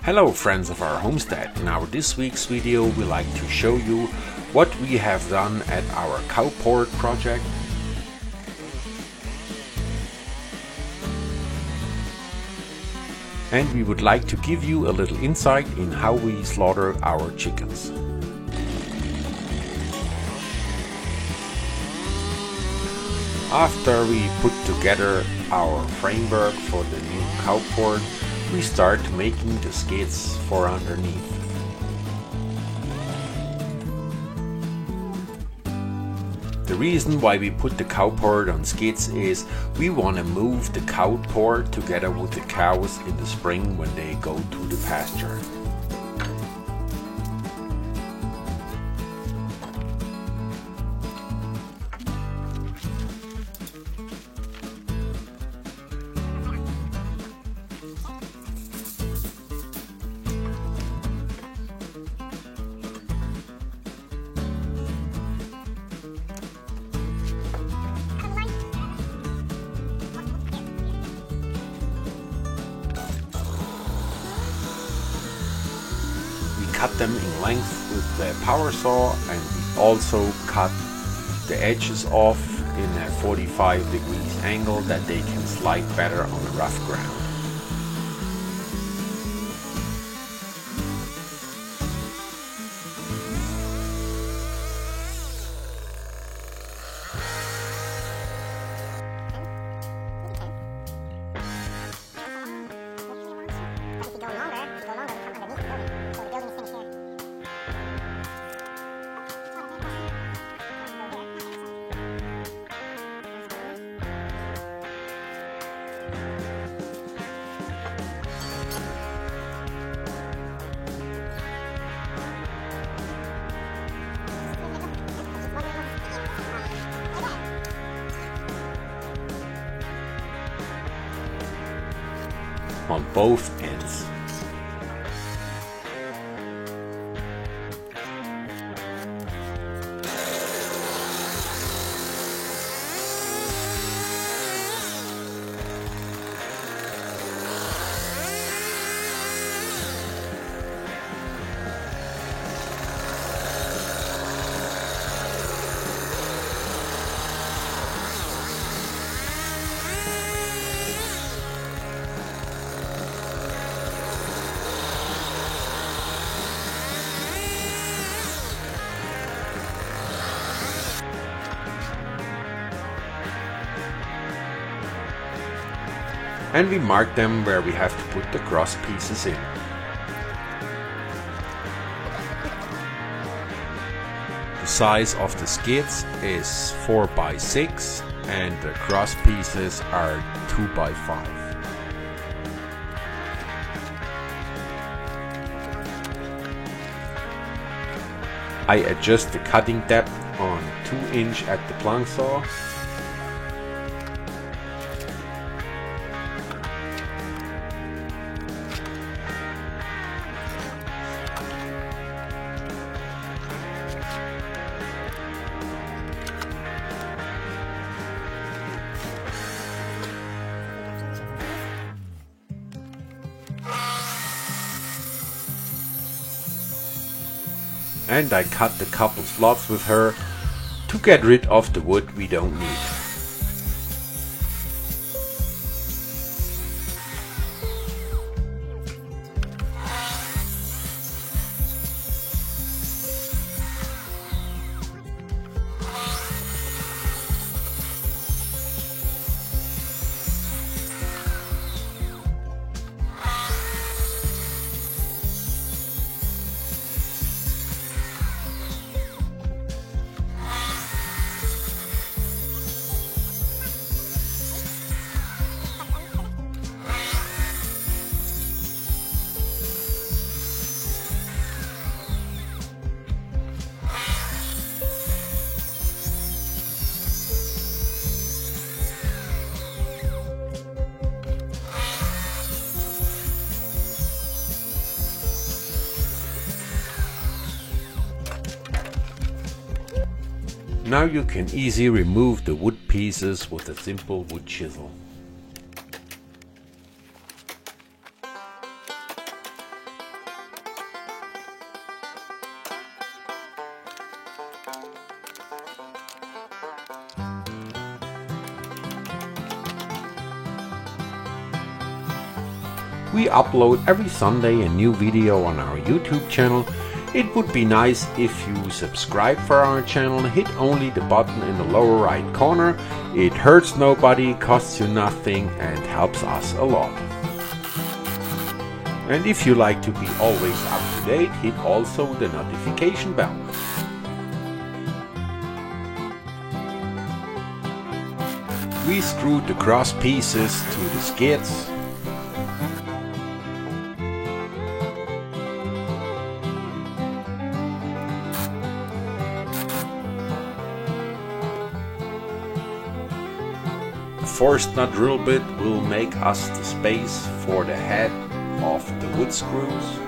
Hello friends of our homestead. In our this week's video we like to show you what we have done at our cowport project. And we would like to give you a little insight in how we slaughter our chickens. After we put together our framework for the new cowport, we start making the skids for underneath. The reason why we put the cowport on skids is we want to move the cowport together with the cows in the spring when they go to the pasture. Cut them in length with the power saw, and we also cut the edges off in a 45 degrees angle that they can slide better on the rough ground. On both ends. And we mark them where we have to put the cross pieces in. The size of the skids is 4 by 6 and the cross pieces are 2 by 5. I adjust the cutting depth on 2" at the plank saw. And I cut the couple slots with her to get rid of the wood we don't need. Now you can easily remove the wood pieces with a simple wood chisel. We upload every Sunday a new video on our YouTube channel. It would be nice if you subscribe for our channel. Hit only the button in the lower right corner. It hurts nobody, costs you nothing, and helps us a lot. And if you like to be always up to date, hit also the notification bell. We screwed the cross pieces to the skids. A forced nut drill bit will make us the space for the head of the wood screws.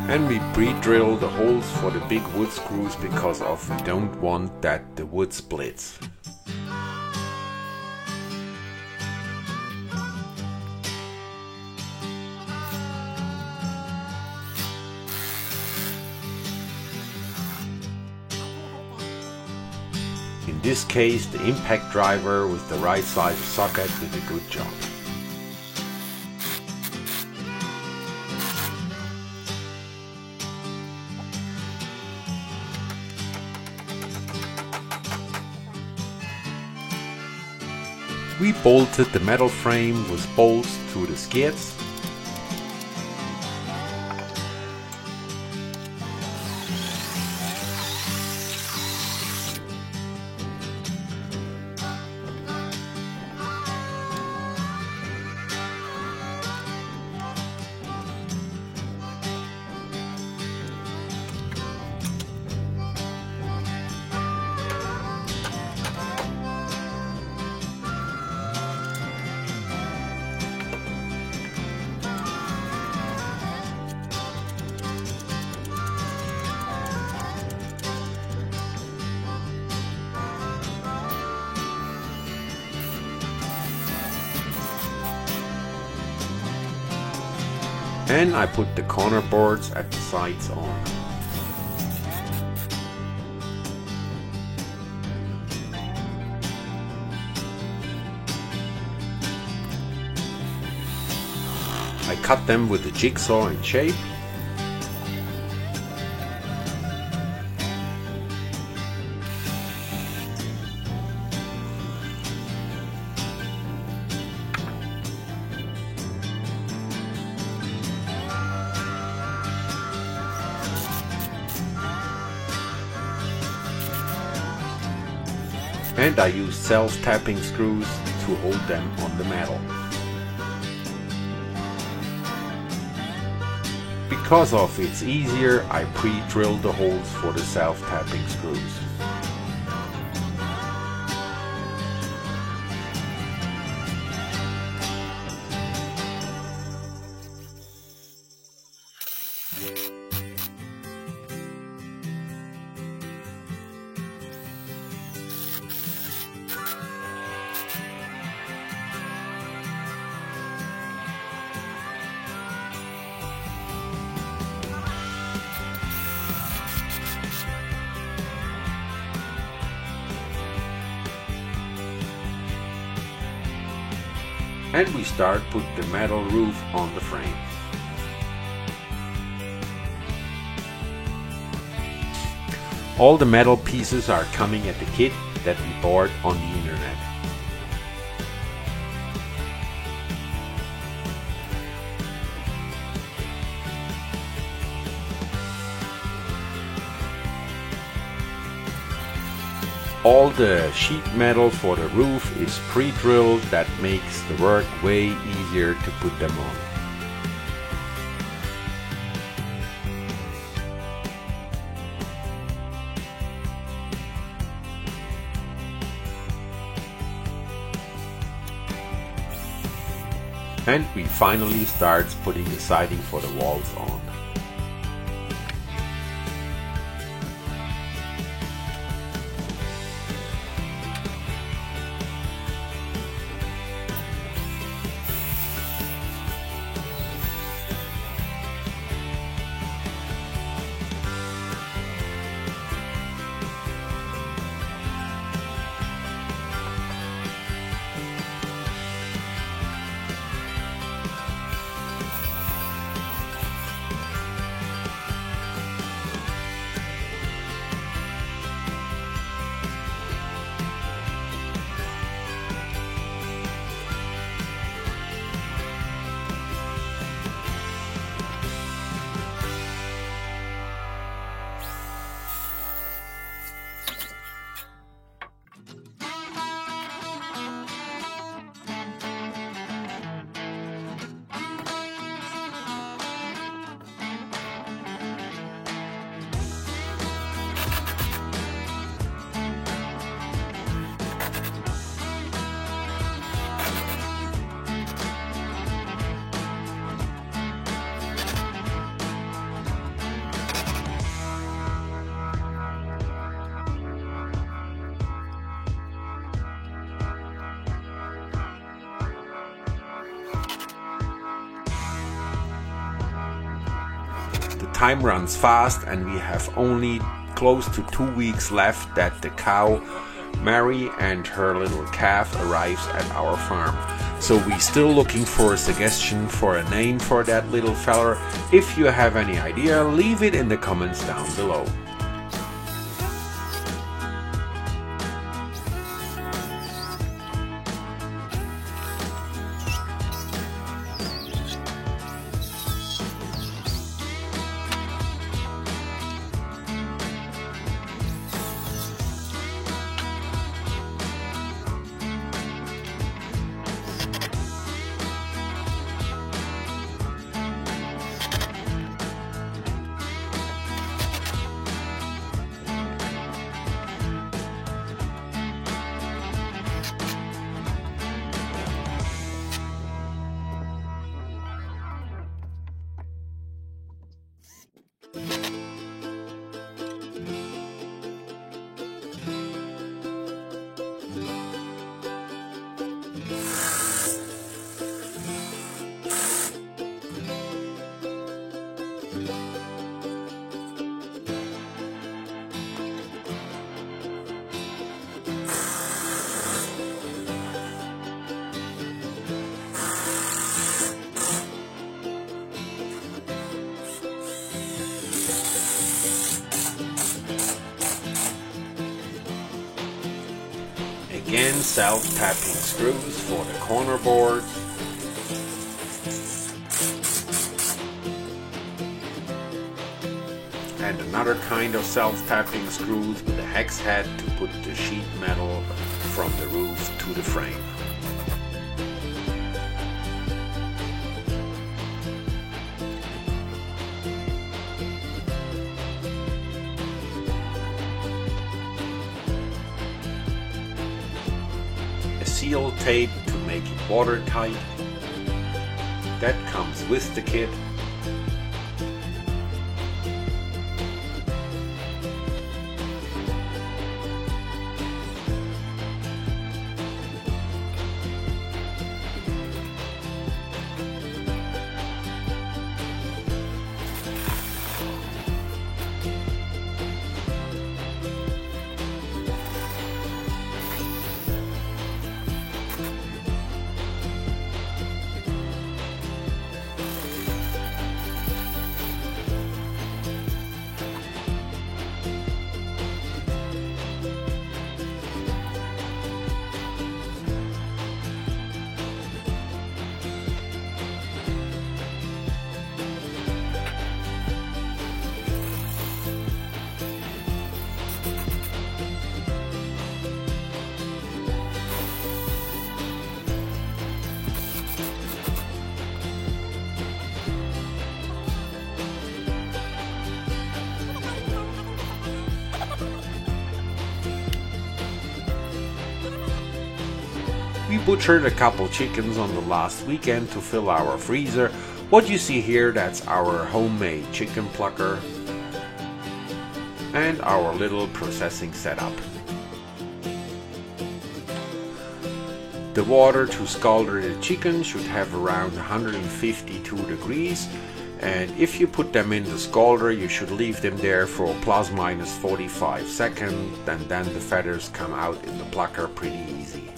And we pre-drill the holes for the big wood screws because we don't want that the wood splits. In this case, the impact driver with the right size socket did a good job. We bolted the metal frame with bolts to the skids. And I put the corner boards at the sides on. I cut them with a jigsaw in shape. And I use self-tapping screws to hold them on the metal. Because of it's easier, I pre-drill the holes for the self-tapping screws. And we start put the metal roof on the frame. All the metal pieces are coming at the kit that we bought on the internet. All the sheet metal for the roof is pre-drilled. That makes the work way easier to put them on. And we finally start putting the siding for the walls on. Time runs fast and we have only close to 2 weeks left that the cow Mary and her little calf arrives at our farm. So we still looking for a suggestion for a name for that little feller. If you have any idea, leave it in the comments down below. Again, self-tapping screws for the corner board. And another kind of self-tapping screws with a hex head to put the sheet metal from the roof to the frame. Seal tape to make it watertight. That comes with the kit. butchered a couple chickens on the last weekend to fill our freezer. What you see here, that's our homemade chicken plucker and our little processing setup. The water to scalder the chicken should have around 152 degrees, and if you put them in the scalder you should leave them there for plus minus 45 seconds, and then the feathers come out in the plucker pretty easy.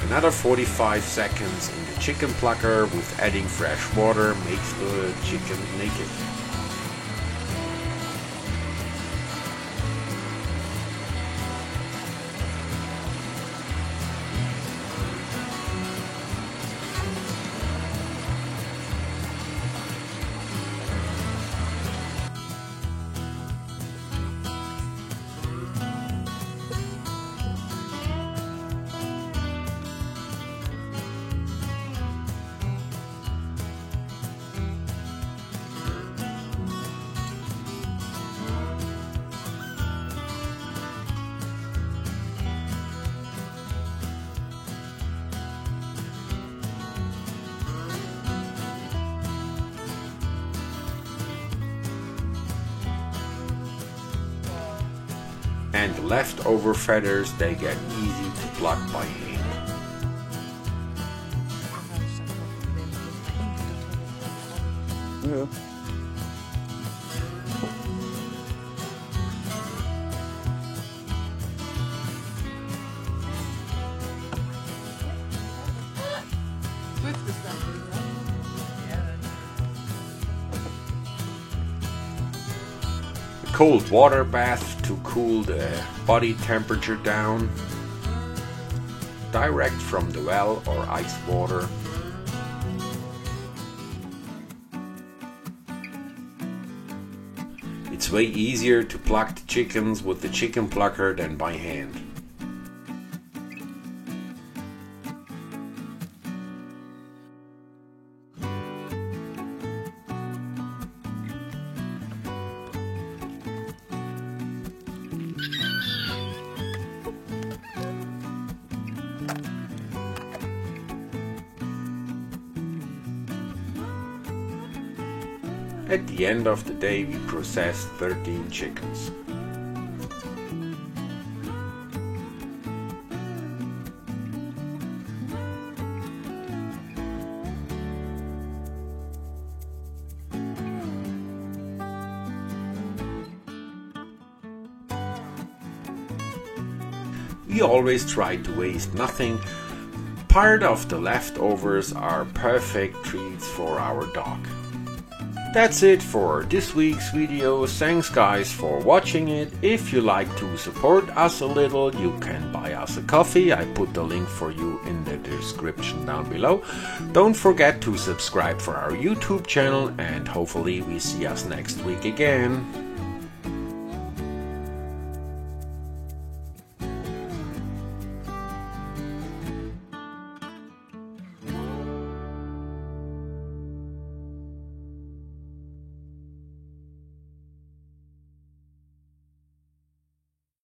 Another 45 seconds in the chicken plucker with adding fresh water makes the chicken naked. And the leftover feathers, they get easy to pluck by hand. Yeah. Cold water bath to cool the body temperature down, direct from the well or ice water. It's way easier to pluck the chickens with the chicken plucker than by hand. At the end of the day, we processed 13 chickens. We always try to waste nothing. Part of the leftovers are perfect treats for our dog. That's it for this week's video. Thanks guys for watching it. If you like to support us a little, you can buy us a coffee. I put the link for you in the description down below. Don't forget to subscribe for our YouTube channel, and hopefully we see us next week again.